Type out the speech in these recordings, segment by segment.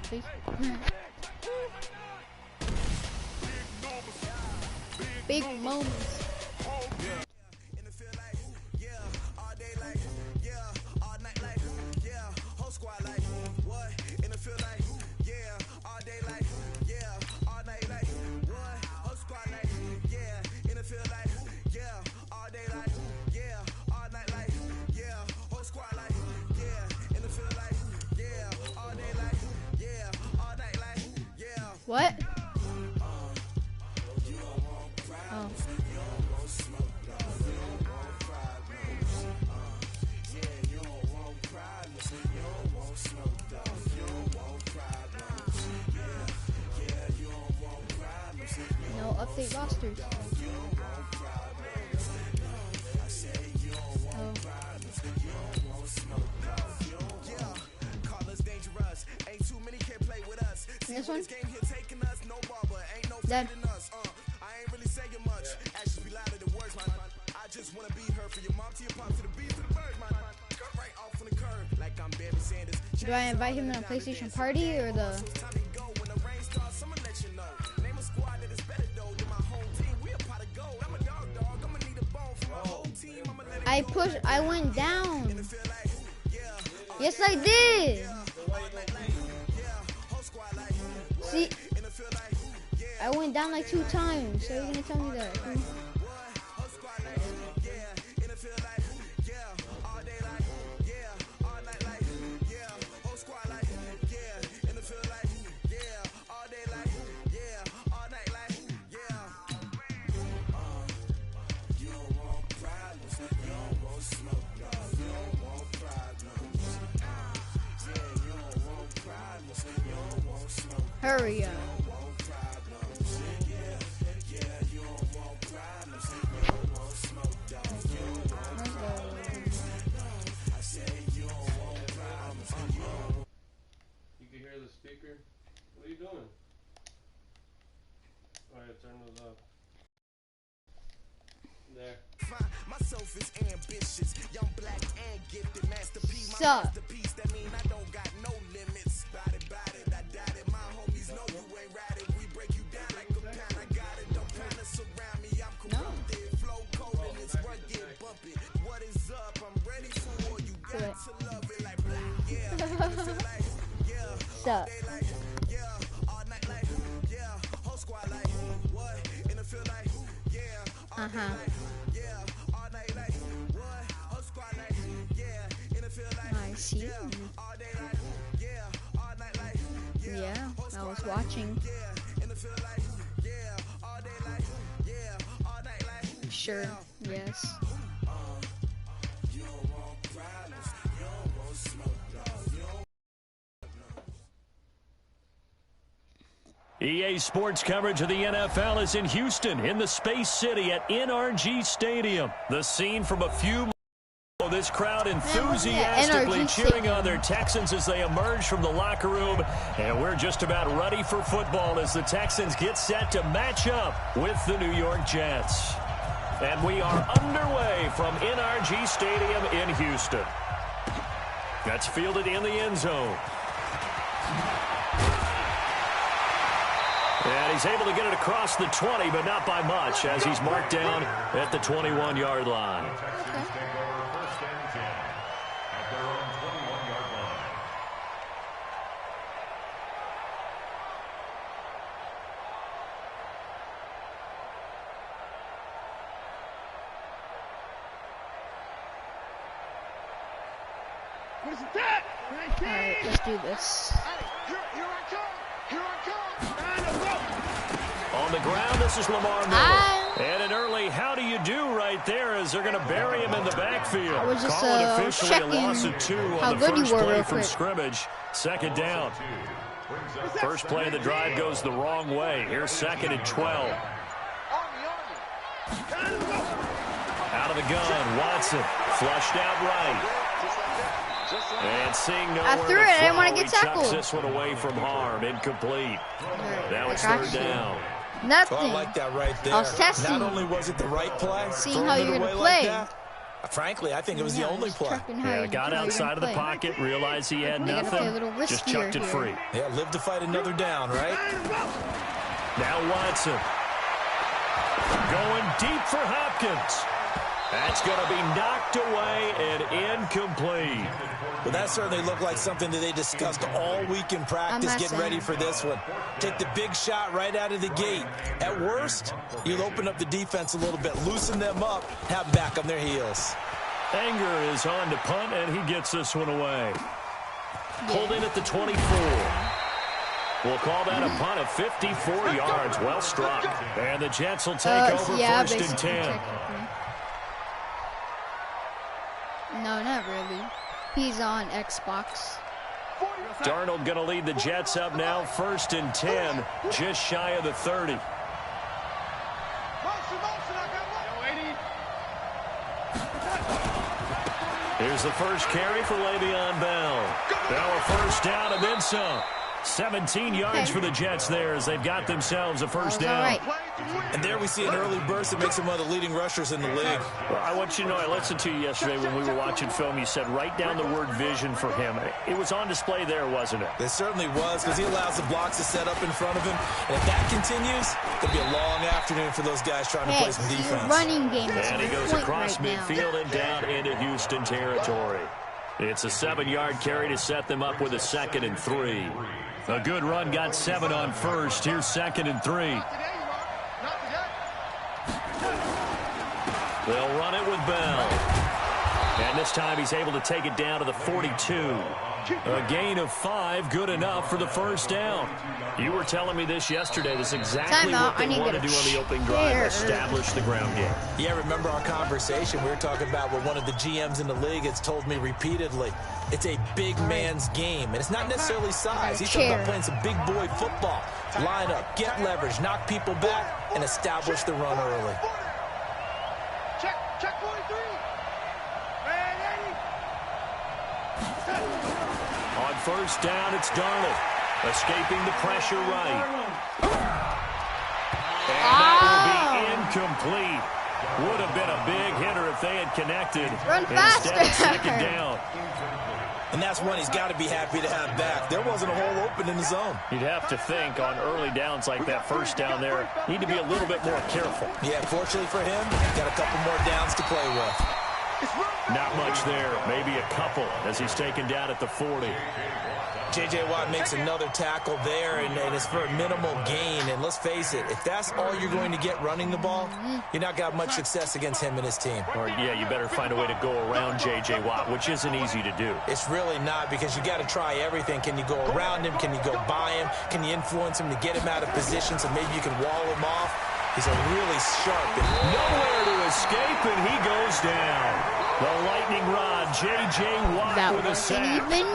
Please. Big moments. What? Oh. No update rosters. Oh. This one? Dead. I ain't really saying much. Actions be louder than words, man. I just wanna be heard for your mom to your pop to the beat to the birds, man. Cut right off on the curb like I'm Barry Sanders. Do I invite him to a PlayStation party or the? When the rain starts, I'ma let you know. Name a squad that is better though than my home team. We a pot of gold. I'm a dog. I'ma need a bone for my whole team. I'ma let it I went down. Yes, I did. See, I went down like 2 times. So you're gonna tell me that? Hurry up. You can hear the speaker. What are you doing? Alright, turn those up. There. Myself is ambitious, young black and gifted masterpiece. Sup? Masterpiece, that mean I don't got no limits. Bout it, I doubt it. My homies know you ain't ride it. We break you down like a pound. I got it, don't panic surround me. I'm corrupted, flow cold and it's rugged, bumpy. What is up? I'm ready for all you got to love it like black. Yeah, feel like Sup? like all night like whole squad like what? And it feel like I see. Yeah, I was watching. Sure, yes. EA Sports coverage of the NFL is in Houston, in the Space City at NRG Stadium. The scene from a few months ago, this crowd enthusiastically cheering on their Texans as they emerge from the locker room. And we're just about ready for football as the Texans get set to match up with the New York Jets. And we are underway from NRG Stadium in Houston. That's fielded in the end zone. And he's able to get it across the 20, but not by much, as he's marked down at the 21-yard line. All right, let's do this. On the ground, this is Lamar Miller. And an early how do you do right there as they're going to bury him in the backfield. I was just officially checking a loss of 2 how on the good you first were play real from quick. scrimmage. Second down. First play of the drive goes the wrong way. Here's 2nd and 12. Out of the gun, Watson flushed out right. And seeing nowhere I threw it. I didn't want to get he tucks tackled. this one away from harm. Incomplete. Now it's third down. Nothing. So I like that right there. I was testing. Not only was it the right play, Seeing throwing how it you're gonna away play. like that, Frankly, I think it was the only play. Yeah, got outside of the pocket, realized he had nothing, just chucked it free. Yeah, live to fight another down, right? Now Watson. Going deep for Hopkins. That's going to be knocked away and incomplete. Well, that certainly looked like something that they discussed all week in practice, getting ready for this one. Take the big shot right out of the gate. At worst, you'll open up the defense a little bit, loosen them up, have them back on their heels. Anger is on to punt, and he gets this one away. Pulled in at the 24. We'll call that a punt of 54 yards. Well struck. And the Jets will take over first and 10. No, not really. He's on Xbox. Darnold going to lead the Jets up now, first and 10, just shy of the 30. Here's the first carry for Le'Veon Bell. Now a first down and then some. 17 yards for the Jets there as they've got themselves a first down. Right. And there we see an early burst that makes him one of the leading rushers in the league. Well, I want you to know, I listened to you yesterday when we were watching film. You said write down the word vision for him. It was on display there, wasn't it? It certainly was, because he allows the blocks to set up in front of him. And if that continues, it'll be a long afternoon for those guys trying to play some defense. Running game. And he goes across midfield and down into Houston territory. It's a 7-yard carry to set them up with a 2nd and 3. A good run got 7 on first. Here's 2nd and 3. They'll run it with Bell. And this time he's able to take it down to the 42. A gain of 5, good enough for the first down. You were telling me this yesterday. This is exactly what they want to do on the opening drive, establish the ground game. Yeah, remember our conversation? We were talking about what one of the GMs in the league has told me repeatedly. It's a big man's game, and it's not necessarily size. He's talking about playing some big boy football. Line up, get leverage, knock people back, and establish the run early. Check 43. On first down, it's Darnold. Escaping the pressure right. And that will be incomplete. Would have been a big hitter if they had connected. Run faster. Instead, 2nd down. And that's one he's got to be happy to have back. There wasn't a hole open in the zone. You'd have to think on early downs like that first down there, need to be a little bit more careful. Yeah, fortunately for him, got a couple more downs to play with. Not much there, maybe a couple as he's taken down at the 40. J.J. Watt makes another tackle there, and it's for a minimal gain. And let's face it, if that's all you're going to get running the ball, you're not going to have much success against him and his team. Or, yeah, you better find a way to go around J.J. Watt, which isn't easy to do. It's really not, because you got to try everything. Can you go around him? Can you go by him? Can you influence him to get him out of position so maybe you can wall him off? He's a really sharp. Nowhere to escape, and he goes down. The lightning rod, J.J. Watt with a sack. Great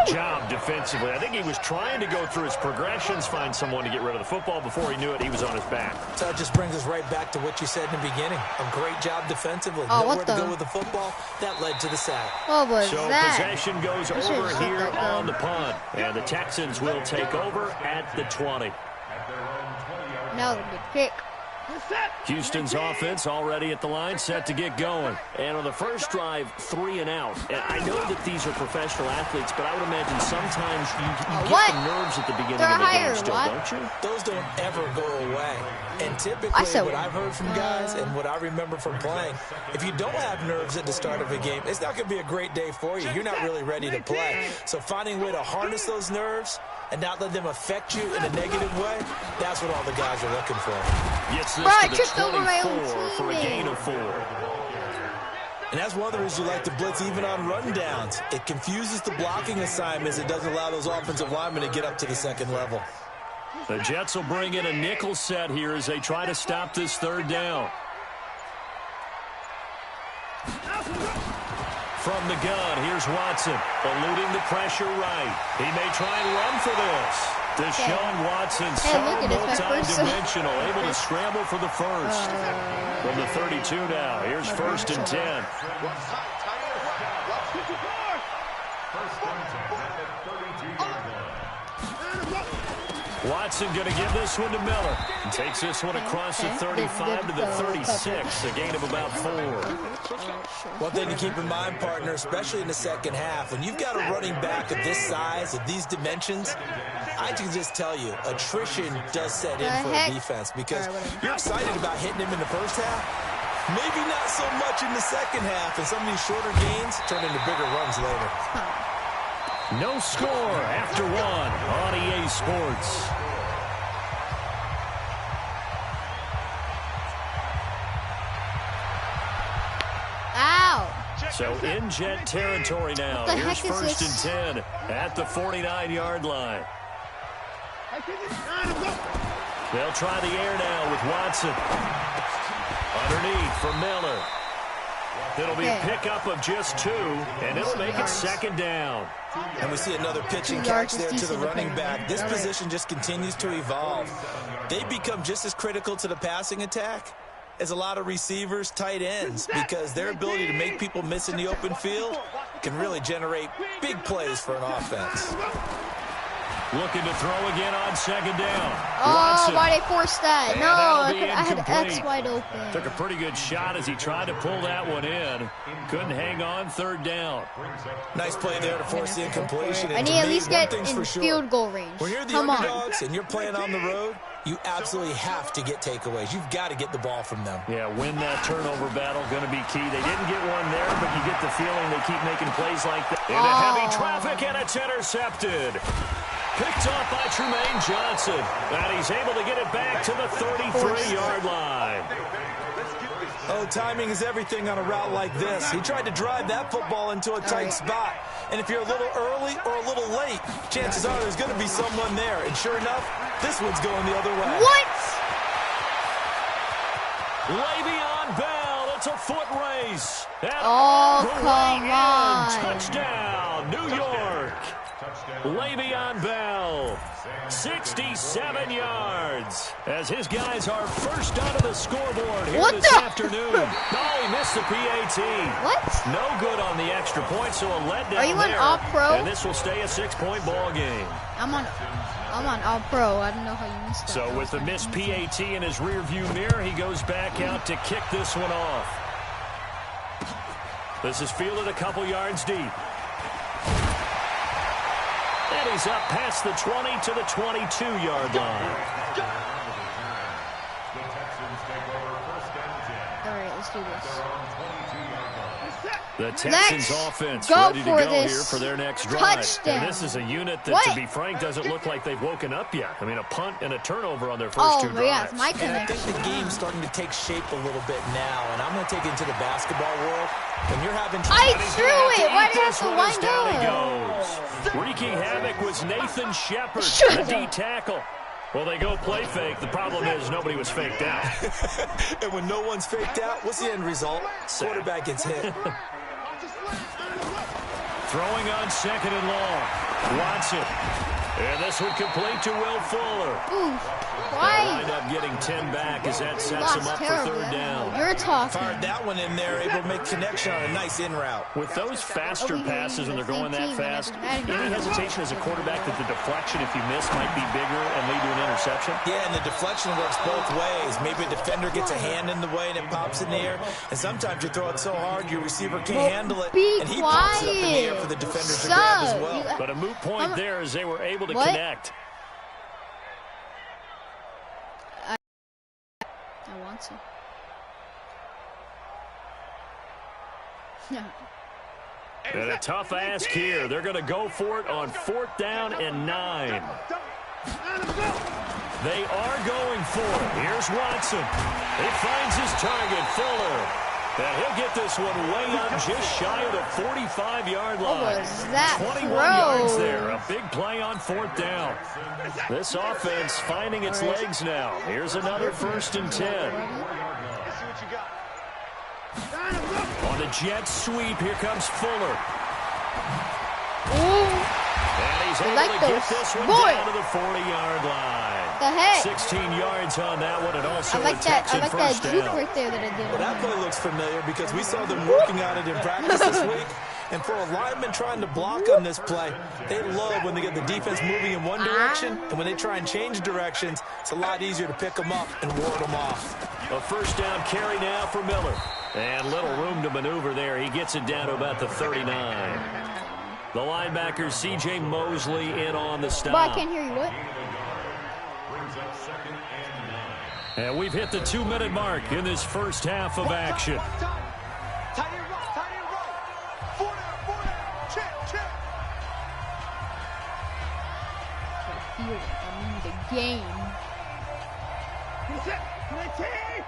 job defensively. I think he was trying to go through his progressions, find someone to get rid of the football. Before he knew it, he was on his back. So it just brings us right back to what you said in the beginning. A great job defensively. Nowhere to go with the football. That led to the sack. What was that? Possession goes over here on the punt. And the Texans will take over at the 20. No, the kick. Houston's offense already at the line, set to get going. And on the first drive, 3 and out. And I know that these are professional athletes, but I would imagine sometimes you get the nerves at the beginning of the game still, don't you? Those don't ever go away. And typically, what I've heard from guys and what I remember from playing, if you don't have nerves at the start of a game, it's not going to be a great day for you. You're not really ready to play. So finding a way to harness those nerves and not let them affect you in a negative way, that's what all the guys are looking for. Gets this to the 24 for a gain of 4. And that's one of the reasons you like to blitz even on rundowns. It confuses the blocking assignments. It doesn't allow those offensive linemen to get up to the second level. The Jets will bring in a nickel set here as they try to stop this 3rd down. From the gun, here's Watson, eluding the pressure right. He may try and run for this. Deshaun Watson, so multi-dimensional, able to scramble for the first. From the 32 now, here's 1st and 10. Watson going to give this one to Miller. And takes this one across the 35 to the 36, a gain of about 4. One thing to keep in mind, partner, especially in the second half, when you've got a running back of this size, of these dimensions, I can just tell you, attrition does set in for a defense because you're excited about hitting him in the first half. Maybe not so much in the second half, and some of these shorter gains turn into bigger runs later. No score after 1 on EA Sports. Ow! So in Jet territory now. Here's 1st and 10 at the 49-yard line. They'll try the air now with Watson. Underneath for Miller. It'll be a pickup of just 2, and it'll make it 2nd down. And we see another pitching catch there to the running back. This position just continues to evolve. They become just as critical to the passing attack as a lot of receivers, tight ends, because their ability to make people miss in the open field can really generate big plays for an offense. Looking to throw again on 2nd down. Oh, why they forced that? And no, I had X wide open. Took a pretty good shot as he tried to pull that one in. Couldn't hang on 3rd down. Nice play there to force the incompletion. I need at least get in field goal range. When you're the underdogs and you're playing on the road, you absolutely have to get takeaways. You've got to get the ball from them. Yeah, win that turnover battle, going to be key. They didn't get one there, but you get the feeling they keep making plays like that. Into heavy traffic, and it's intercepted. Picked off by Tremaine Johnson. And he's able to get it back to the 33-yard line. Oh, timing is everything on a route like this. He tried to drive that football into a tight spot. And if you're a little early or a little late, chances are there's going to be someone there. And sure enough, this one's going the other way. What? Le'Veon Bell. It's a foot race. Oh, come on. Touchdown, New York. Le'Veon Bell, 67 yards, as his guys are first out of the scoreboard here this afternoon. Oh, he missed the PAT. What? No good on the extra point, so a letdown. Are you on All-Pro? And this will stay a 6-point ball game. I'm on All-Pro. I don't know how you missed that. So with the missed PAT in his rearview mirror, he goes back out to kick this one off. This is fielded a couple yards deep. And he's up past the 20 to the 22-yard line. All right, let's do this. The Texans offense ready to go here for their next drive. Touchdown. And this is a unit that, to be frank, doesn't look like they've woken up yet. I mean, a punt and a turnover on their first 2 drives. Yeah, it's my connection. And I think the game's starting to take shape a little bit now. And I'm going to take it into the basketball world. When you're having I threw it. Why did I have to wind down he up? goes. Wreaking havoc was Nathan Shepard, the D tackle. Well, they go play fake. The problem is nobody was faked out. And when no one's faked out, what's the end result? Quarterback gets hit. Throwing on 2nd and long. Watson. And this would complete to Will Fuller. Ooh, why? They'll wind up getting 10 back as that sets him up for 3rd down. You're talking. Fired that one in there, able to make connection on a nice in route. With those faster passes when they're going that fast, any hesitation as a quarterback that the deflection, if you miss, might be bigger and lead to an interception? Yeah, and the deflection works both ways. Maybe a defender gets a hand in the way and it pops in the air. And sometimes you throw it so hard your receiver can't handle it. And he pops it up in the air for the defender to grab as well. But a moot point there as they were able to connect. I want to. And a tough ask here. They're going to go for it on 4th down and 9. They are going for it. Here's Watson. He finds his target, Fuller. And he'll get this one way up just shy of the 45-yard line. What was that 21 throw? yards there. A big play on 4th down. This offense finding its legs now. Here's another 1st and 10. On the jet sweep, here comes Fuller. Ooh. And he's able to get this one down to the 40-yard line. The heck? 16 yards on that one, and also I like that juke down. right there that I did. Well, that play looks familiar because we saw them working on it in practice this week. And for a lineman trying to block on this play, they love when they get the defense moving in one direction, and when they try and change directions, it's a lot easier to pick them up and ward them off. A first down carry now for Miller. And little room to maneuver there. He gets it down to about the 39. The linebacker, C.J. Mosley, in on the stop. But I can't hear you. What? And we've hit the 2-minute mark in this first half of action. Tight end right. 4 down. Check. I mean the game.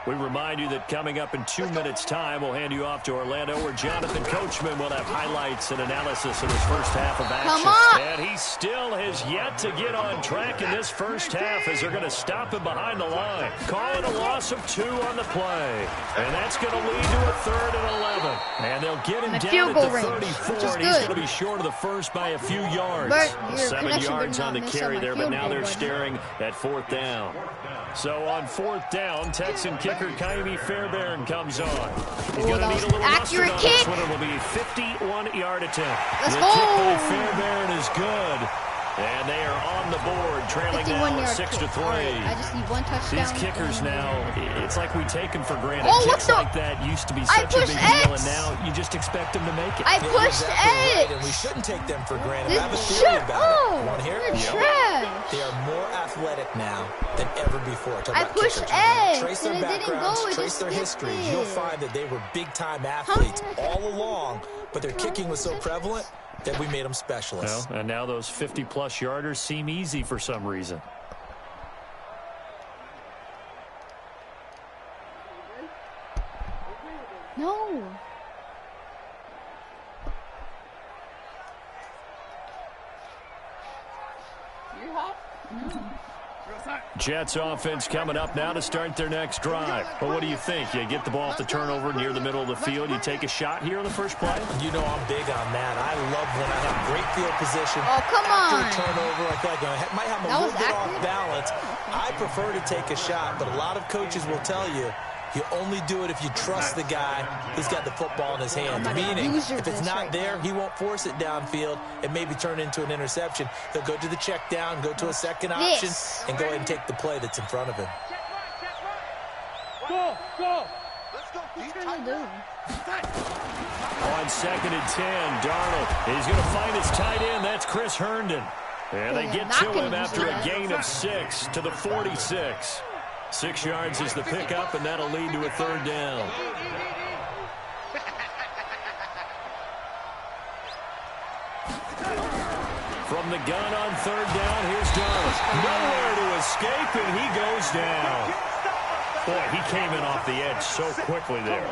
We remind you that coming up in 2 minutes' time, we'll hand you off to Orlando, where Jonathan Coachman will have highlights and analysis of his first half of action. Come on. And he still has yet to get on track in this first half, as they're going to stop him behind the line. Calling a loss of 2 on the play. And that's going to lead to a 3rd and 11. And they'll get him down at the 34, and he's going to be short of the first by a few yards. 7 yards on the carry there, but now they're staring at 4th down. So on 4th down, Texan kicker Kaimi Fairbairn comes on. He's going to need a little accurate mustard kick. on this one. It will be a 51-yard attempt. Let's the go. kick by Fairbairn is good. And they are on the board, trailing now 6-3. Right, I just need 1 touchdown. These kickers now, it's like we take them for granted. Oh, Kicks like that used to be such a big deal, and now you just expect them to make it. I pushed Right, X. and we shouldn't take them for granted. I have a Shut theory about it. up. Want to hear You're it? trash. They are more athletic now than ever before. Talk I about pushed kickers. X, Trace their and it didn't backgrounds, go. It trace just their skipped histories. it. You'll find that they were big-time athletes all along, but their kicking was so prevalent that we made them specialists. Well, and now those 50-plus yarders seem easy for some reason. No. Jets offense coming up now to start their next drive. But what do you think? You get the ball off the turnover near the middle of the field. You take a shot here on the first play? You know I'm big on that. I love when I have great field position. Oh, come After on. a turnover, I feel like I might have a That little was bit accurate? off balance. I prefer to take a shot, but a lot of coaches will tell you you only do it if you trust the guy who's got the football in his hands. Meaning, if it's not there, he won't force it downfield and maybe turn into an interception. He'll go to the check down, go to a second option, and go ahead and take the play that's in front of him. Go. What are you trying to do? On 2nd and 10, Darnold. He's going to find his tight end. That's Chris Herndon. And they get to him after a gain of 6 to the 46. 6 yards is the pickup, and that'll lead to a 3rd down. From the gun on 3rd down, here's Darnold. Nowhere to escape, and he goes down. Boy, he came in off the edge so quickly there.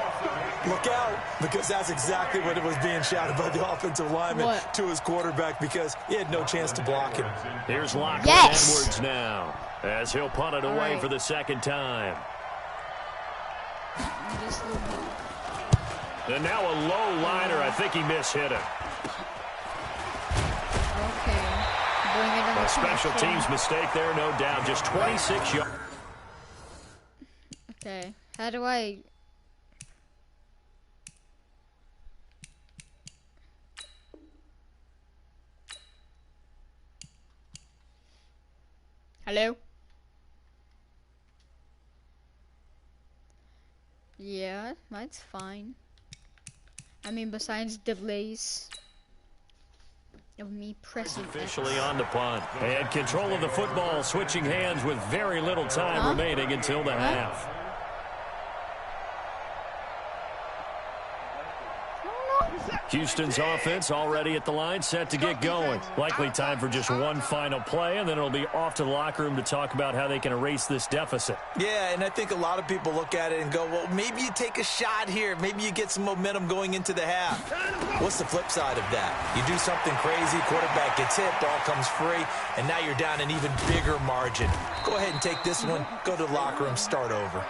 Look out, because that's exactly what it was being shouted by the offensive lineman to his quarterback, because he had no chance to block him. Here's Lachlan Edwards now, as he'll punt it away for the 2nd time. And now a low liner. I think he mishit him. Okay. A special teams mistake there, no doubt. Just 26 yards. Okay. How do I... Hello? Yeah, that's fine. I mean, besides delays of me pressing Officially on the punt. And control of the football, switching hands with very little time remaining until the half. Houston's offense already at the line, set to get going. Likely time for just one final play, and then it'll be off to the locker room to talk about how they can erase this deficit. Yeah, and I think a lot of people look at it and go, well, maybe you take a shot here. Maybe you get some momentum going into the half. What's the flip side of that? You do something crazy, quarterback gets hit, ball comes free, and now you're down an even bigger margin. Go ahead and take this one, go to the locker room, start over.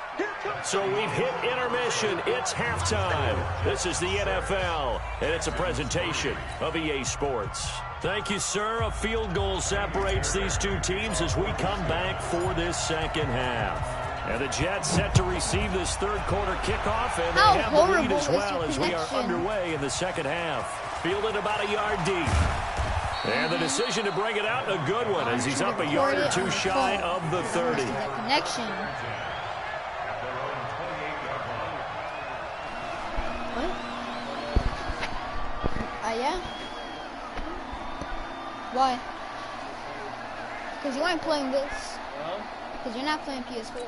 So we've hit intermission. It's halftime. This is the NFL, and it's a presentation of EA Sports. Thank you, sir. A field goal separates these two teams as we come back for this second half. And the Jets set to receive this third quarter kickoff, and they have the lead as well as we are underway in the second half. fielded about a yard deep. And the decision to bring it out, a good one, as he's up a yard or two shy of the 30. Connection. What? Yeah? Why? Because you aren't playing this. Because you're not playing PS4.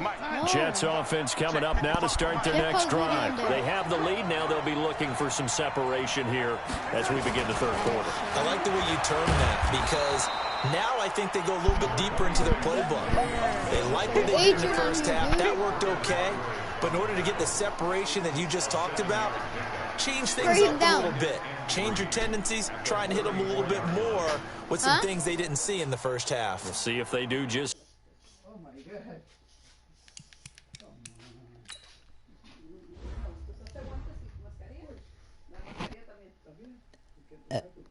No. Jets offense coming up now to start their next drive. They have the lead now. They'll be looking for some separation here as we begin the third quarter. I like the way you term that, because now I think they go a little bit deeper into their playbook. They like what they did in the first half. That worked okay. But in order to get the separation that you just talked about, change things up a little bit. Change your tendencies. Try and hit them a little bit more with some things they didn't see in the first half. We'll see if they do just... Oh, my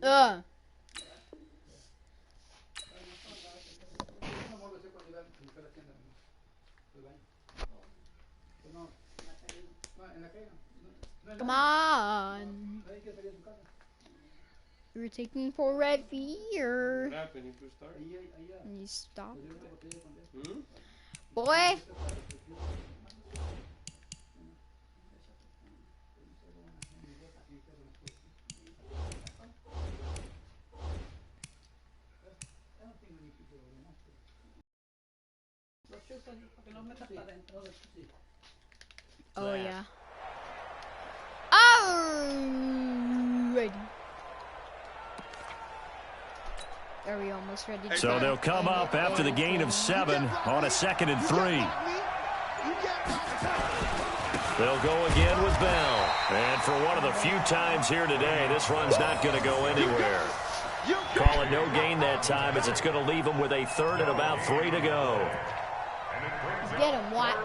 God. Come on. You're taking forever here. What happened? You pushed start? And you stop. Hmm? Boy. Oh, yeah. Alrighty. Are we almost ready to So go? they'll come up after the gain of 7 on a 2nd and 3. They'll go again with Bell. And for one of the few times here today, this run's not going to go anywhere. Call it no gain that time, as it's going to leave them with a 3rd and about 3 to go. Get him, Watt.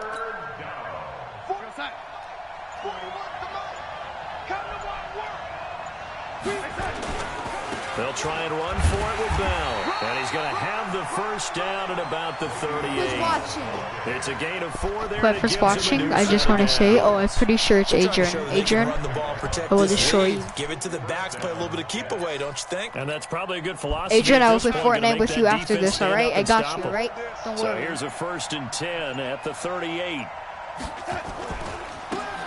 They'll try and run for it with Bell. And he's going to have the first down at about the 38. Who's watching? It's a gain of 4 there. Whoever's watching, I just want to say, I'm pretty sure it's Adrian. Adrian, I will destroy you. Give it to the backs, play a little bit of keep away, don't you think? And that's probably a good philosophy. Adrian, I will play Fortnite Fortnite with you after this, alright? I got you, alright? Don't So worry. here's a 1st and 10 at the 38.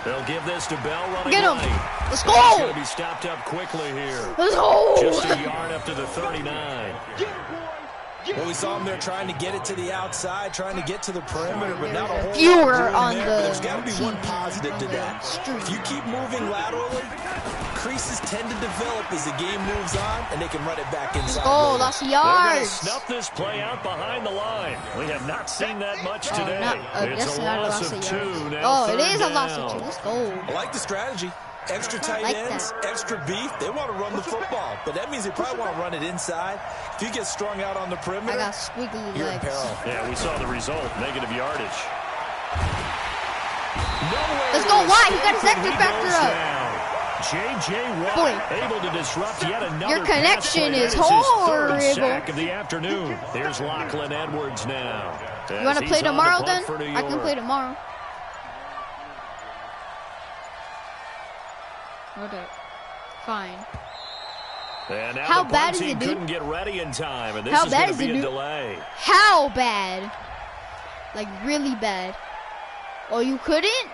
They'll give this to Bell running Get him! right. Let's He's go! going to be stopped up quickly here. Let's go! Just a yard up to the 39. Well, we saw him there trying to get it to the outside, trying to get to the perimeter, but not a whole Fewer lot of room on there. the But there's got to be one TV positive to that. stream. If you keep moving laterally, creases tend to develop as the game moves on, and they can run it back inside. Oh, later. lots of They're going to yards. snuff this play out behind the line. We have not seen that much today. It's That's a not loss of yards. 2 now. Oh, it 3rd is a loss of down. 2. Let's go. I like the strategy. Extra tight like ends, that. extra beef. They want to run the football, but that means they probably want to run it inside. If you get strung out on the I perimeter, got squiggly you're in legs. peril. Yeah, we saw the result. Negative yardage. Let's go, Watt. He got his X factor up. J.J. Watt Boy. able to disrupt yet another Your connection pass play. is That his 3rd horrible. sack of the afternoon. Here's Lachlan Edwards now. You want to As play he's on tomorrow to then? punt for New I can York. play tomorrow. Okay. Fine. And now How the bad punt is team it, dude? couldn't get ready in time, and this How is bad going is to it, be a dude? delay. How bad? Like, really bad. Oh, you couldn't?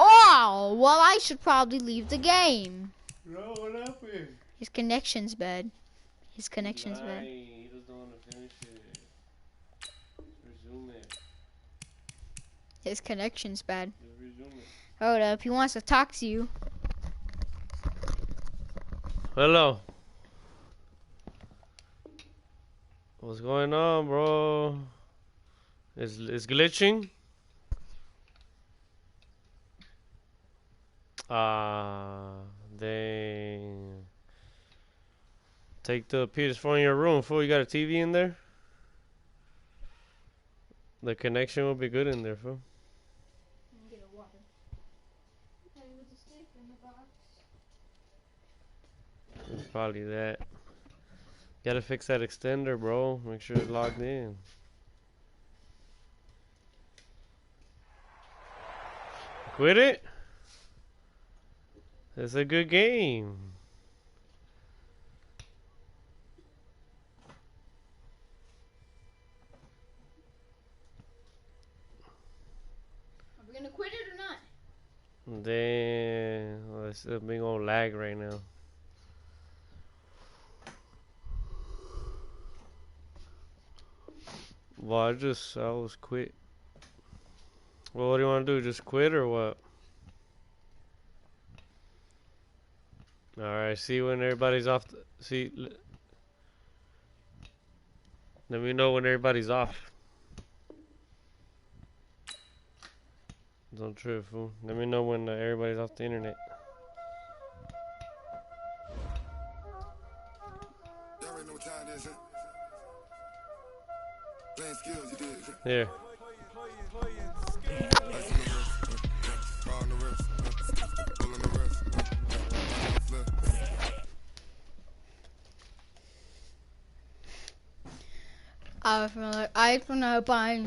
Oh, well, I should probably leave the game. No, what happened? His connection's bad. His connection's bad. He doesn't want to finish it. Resume it. His connection's bad. Just resume it. Hold up, he wants to talk to you. Hello. What's going on, bro? It's glitching? Dang. Take the PS4 in your room, fool. You got a TV in there? The connection will be good in there, fool. It's probably that. Gotta fix that extender, bro. Make sure it's logged in. Quit it? It's a good game. Are we gonna quit it or not? Then it's a big old lag right now. Well, I was quit. Well, what do you want to do? Just quit or what? Alright, see when everybody's off. Let me know when everybody's off. Don't trip, fool. Let me know when everybody's off the internet. Y'all already know what time it is, huh? Playing skills, you did. Here. I feel like I can buy.